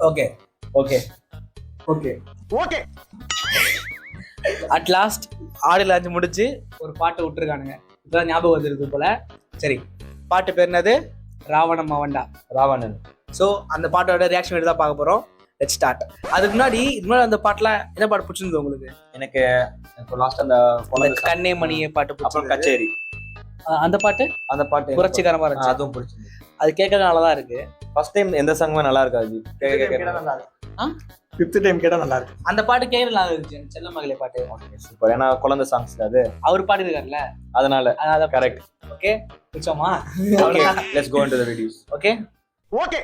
Okay okay okay okay. At last ஆடு launch முடிச்சு ஒரு பாட்டை விட்டுருக்கானுங்க. இப்பதான் ஞாபகம் வந்துருக்கு போல. சரி, பாட்டு பேர் என்னது? ராவணம் அவன்டா. ராவணன். ஸோ அந்த பாட்டோட ரியாக்ஷன் எடுத்து தான் பார்க்க போறோம். Let's start. அதுக்கு முன்னாடி அந்த பாட்டுலாம் என்ன பாட்டு பிடிச்சிருந்தது உங்களுக்கு? எனக்கு லாஸ்ட் அந்த கண்ணே மணியே பாட்டு அப்புறம் கச்சேரி, அந்த பாட்டு புரட்சிகரமா இருந்துச்சு. அதுவும் பிடிச்சிருந்தது. அது கேட்கறது நல்லாதான் இருக்கு. ஃபர்ஸ்ட் டைம் எந்த சாங்குமே நல்லா இருக்காது, ஃபிஃப்த் டைம் கேட்டா நல்லா இருக்கு. அந்த பாட்டு கேட்கறது நல்லா இருந்துச்சு. செல்ல மகளே பாட்டு சூப்பர். ஏன்னா குழந்தை சாங்ஸ் அது அவர் பாடி இருக்காருல்ல, அதனால கரெக்ட். ஓகே, பிடிச்சோமா? Okay, let's go into the videos. Okay okay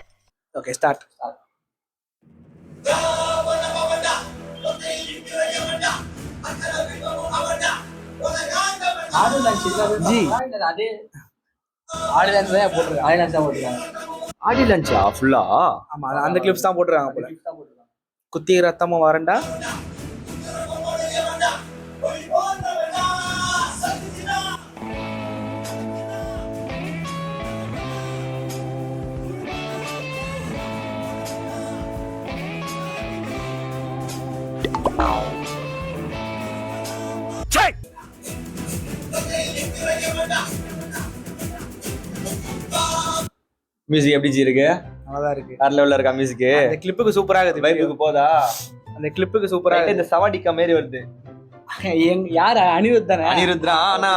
okay, start. ஜி அதே ஆடி லான்ச் தான் போட்டுருக்காங்க. ஆடி லான்ச் தான் போட்டுருக்காங்க. ஆடி லான்ச்சா ஃபுல்லா? ஆமா, அந்த கிளிப்ஸ் தான் போட்டுருக்காங்க போல. குத்தி ரத்தமும் வரண்டா. மியூசிக் எப்படி இருக்கு? நல்லாதான் இருக்கு. வேற லெவல்ல இருக்கா மியூசிக்? அந்த கிளிப்புக்கு சூப்பரா இருக்குது. வைப்புக்கு போதா? அந்த கிளிப்புக்கு சூப்பரா இருக்கு. இந்த சவாடிக்கா மாதிரி வருது. யார்? அனிருத் தானே? அனிருத் தான். ஆனா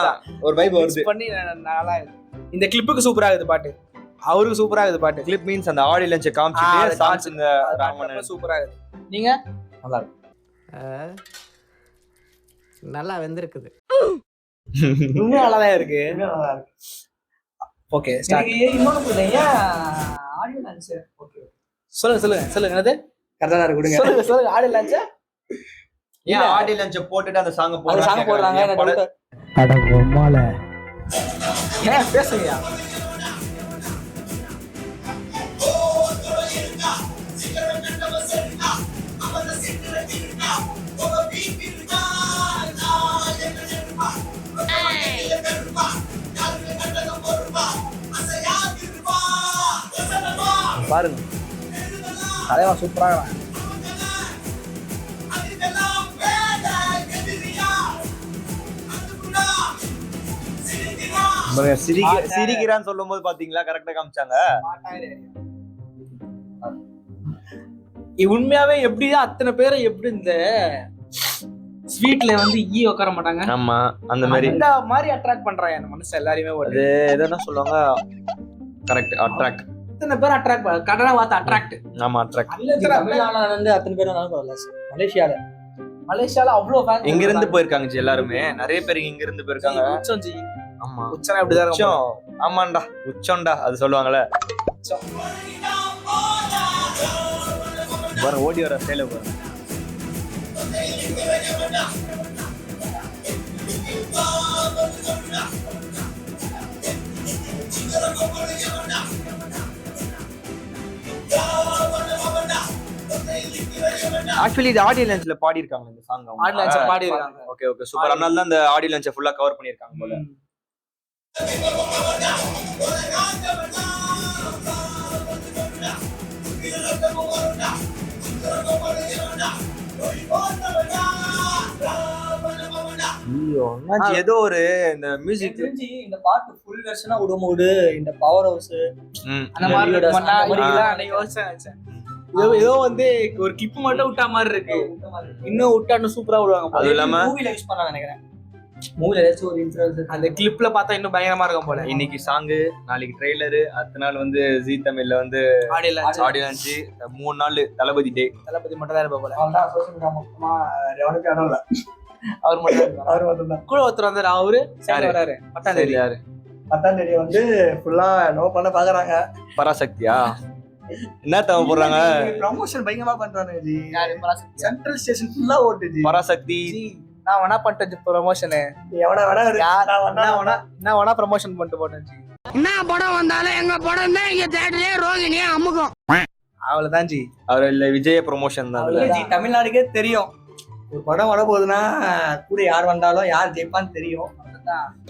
ஒரு வைப் வருது பண்ணி நல்லா இருக்கு. இந்த கிளிப்புக்கு சூப்பரா இருக்குது பாட்டு. அவருக்கு சூப்பரா இருக்குது பாட்டு. கிளிப் மீன்ஸ் அந்த ஆடி லஞ்ச் காமிச்சிட்டு சாங்ஸ் இந்த ராவணன் சூப்பரா இருக்குது. நீங்க நல்லா இருக்கு. நல்லா வெந்திருக்குது. ரொம்ப நல்லாதான் இருக்கு. Okay, start. இன்னொன்னு புரியல. Audio launch. ஓகே, சொல்லுங்க என்னது? கரெக்டா தான் கொடுங்க. சொல்லுங்க ஆடியோ லான்ச். ஏன் ஆடி லஞ்ச் போட்டுட்டு அந்த சாங் போடுறாங்க? அட பொம்மால ஏன் பேசுங்கயா? பாருங்க, தலைவா சூப்பரா. சிரிக்கிறான்னு சொல்லும் போது பாத்தீங்களா கரெக்டா காமிச்சாங்க. உண்மையாவே எப்படிதான் அத்தனை பேரை எப்படி இந்த ஸ்வீட்ல உட்கார மாட்டாங்க. ஆமா, அந்த மாதிரி அட்ராக்ட் பண்றாங்க அந்த மனுஷன் எல்லாரையுமே. அது எதனா சொல்லுவாங்க, கரெக்ட். அட்ராக்ட். அத்தனை பேர் அட்ராக்ட், கடனை பார்த்து அட்ராக்ட். ஆமா, அட்ராக்ட். தமிழ்நாடுல அத்தனை பேர் மலேசியால அவ்வளவு ஃபேன் இங்க இருந்து போயிருக்காங்க ஜி. எல்லாருமே நிறைய பேர் இங்க இருந்து போயிருக்காங்க. உச்சம் ஜி. ஆமா, உச்சம் அப்படிதான் இருக்கும். ஆமாண்டா, உச்சம்டா அது சொல்லுவாங்கல்ல. வர ஓடி வர சேல வர. ஆக்சுவலி இது ஆடியோ லான்ச்ல பாடி இருக்காங்க இந்த சாங். ஆடியோ லான்ச்ல பாடி இருக்காங்க. Okay okay, super. அதனால தான் இந்த ஆடியோ லான்ச்சை ஃபுல்லா கவர் பண்ணிருக்காங்க போல. ஏதோ ஒரு இந்த மியூசிக் இந்த பாட்டு ஃபுல் வெர்ஷனா உடமோடு இந்த பவர் ஹவுஸ் அந்த மாதிரி ஏதோ ஒரு கிளிப் மட்டும் விட்டா மாதிரி இருக்கு. இன்னும் விட்டா சூப்பரா விடுவாங்க. அது இல்லாம மூவில யூஸ் பண்ணலாம் நினைக்கிறேன். மூவில ஏதாச்சும் ஒரு இன்ஃப்ளூயன்ஸ் அந்த கிளிப்ல பார்த்தா இன்னும் பயங்கரமா இருக்கும் போல. இன்னைக்கு சாங், நாளைக்கு ட்ரெய்லரு, அடுத்த நாள் ஜீ தமிழ்ல ஆடியோ லான்ச். 3 நாள் தளபதி டே. தளபதி மட்டும் தான் இருப்ப போல. அவர் மட்டும் தான். கூட ஒருத்தர் வந்தாரு. அவரு வராரு. பத்தாம் தேதி ஃபுல்லா நோ பண்ண பாக்குறாங்க. பராசக்தியா என்ன தவ போடுறாங்க? ப்ரமோஷன் பயங்கரமா பண்றாங்க ஜி. யாரு? பராசக்தி. சென்ட்ரல் ஸ்டேஷன் ஃபுல்லா ஓட்டு ஜி. பராசக்தி நான் வேணா பண்ணிட்டேன் ப்ரமோஷன். நான் வேணா ப்ரமோஷன் பண்ணிட்டு போட்டேன் ஜி. என்ன படம் வந்தாலும் எங்க படம் தான் இங்க தேட்டரே ரோகிணியே அமுகம். அவ்வளவுதான் ஜி. அவர் இல்ல விஜய ப்ரமோஷன் தான் ஜி. தமிழ்நாடுக்கே தெரியும் ஒரு படம் வர போகுதுன்னா கூட யார் வந்தாலும் யார் ஜெயிப்பான்னு தெரியும்.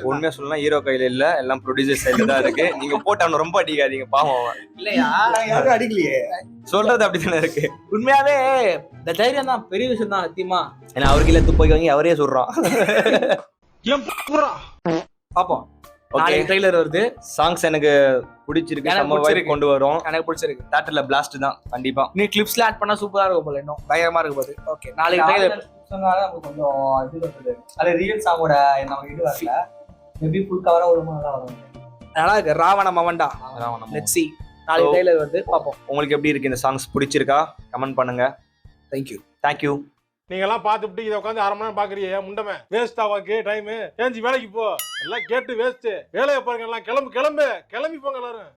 உண்மையா சொல்லலாம் ஹீரோ கையில இல்ல, எல்லாம் ப்ரொடியூசர் சைடுல தான் இருக்கு. நீங்க போட்டு அவனை ரொம்ப அடிக்காதீங்க, பாவம் அவன். இல்லையா யாரும் அடிக்கலையே. சொல்றது அப்படித்தானே இருக்கு. உண்மையாவே இந்த தைரியம் தான் பெரிய விஷயம் தான் சத்தியமா. ஏன்னா அவருக்கு இல்ல துப்பாக்கி வாங்கி அவரே சொல்றான். பாப்போம். ஓகே, ட்ரெய்லர் வருது. சாங்ஸ் எனக்கு பிடிச்சிருக்கு, எனக்கு செம்ம வைப் பிடிச்சிருக்கு. கொண்டு வரும். எனக்கு பிடிச்சிருக்கு. தியேட்டர்ல பிளாஸ்ட் தான் கண்டிப்பா. நீ கிளிப்ஸ்ல ஆட் பண்ணா சூப்பரா இருக்கும் போல, இன்னும் பயங்கரமா இருக்கும் போது. ஓகே, நாளைக்கு ட்ரெய்லர் சொன்னாலும் நமக்கு கொஞ்சம் இது வருது. அது ரியல் சாங்கோட நம்ம இது வரல. மேபி ஃபுல் கவரா ஒரு நல்லா வரும். நல்லா இருக்கு. ராவண மவன்டா. Let's see. நாளைக்கு ட்ரெய்லர் வந்து பாப்போம். உங்களுக்கு எப்படி இருக்கு இந்த சாங்ஸ், பிடிச்சிருக்கா? கமெண்ட் பண்ணுங்க. Thank you. நீங்க எல்லாம் பாத்துட்டு இதை உட்காந்து 1/2 மணி நேரம் பாக்குறீங்க, முண்டமே வேஸ்ட் ஆவாக்கு டைம். ஏஞ்சி வேலைக்கு போ, எல்லாம் கேட்டு வேஸ்ட். வேலையை பாருங்க, எல்லாம் கிளம்பி போங்க எல்லாரும்.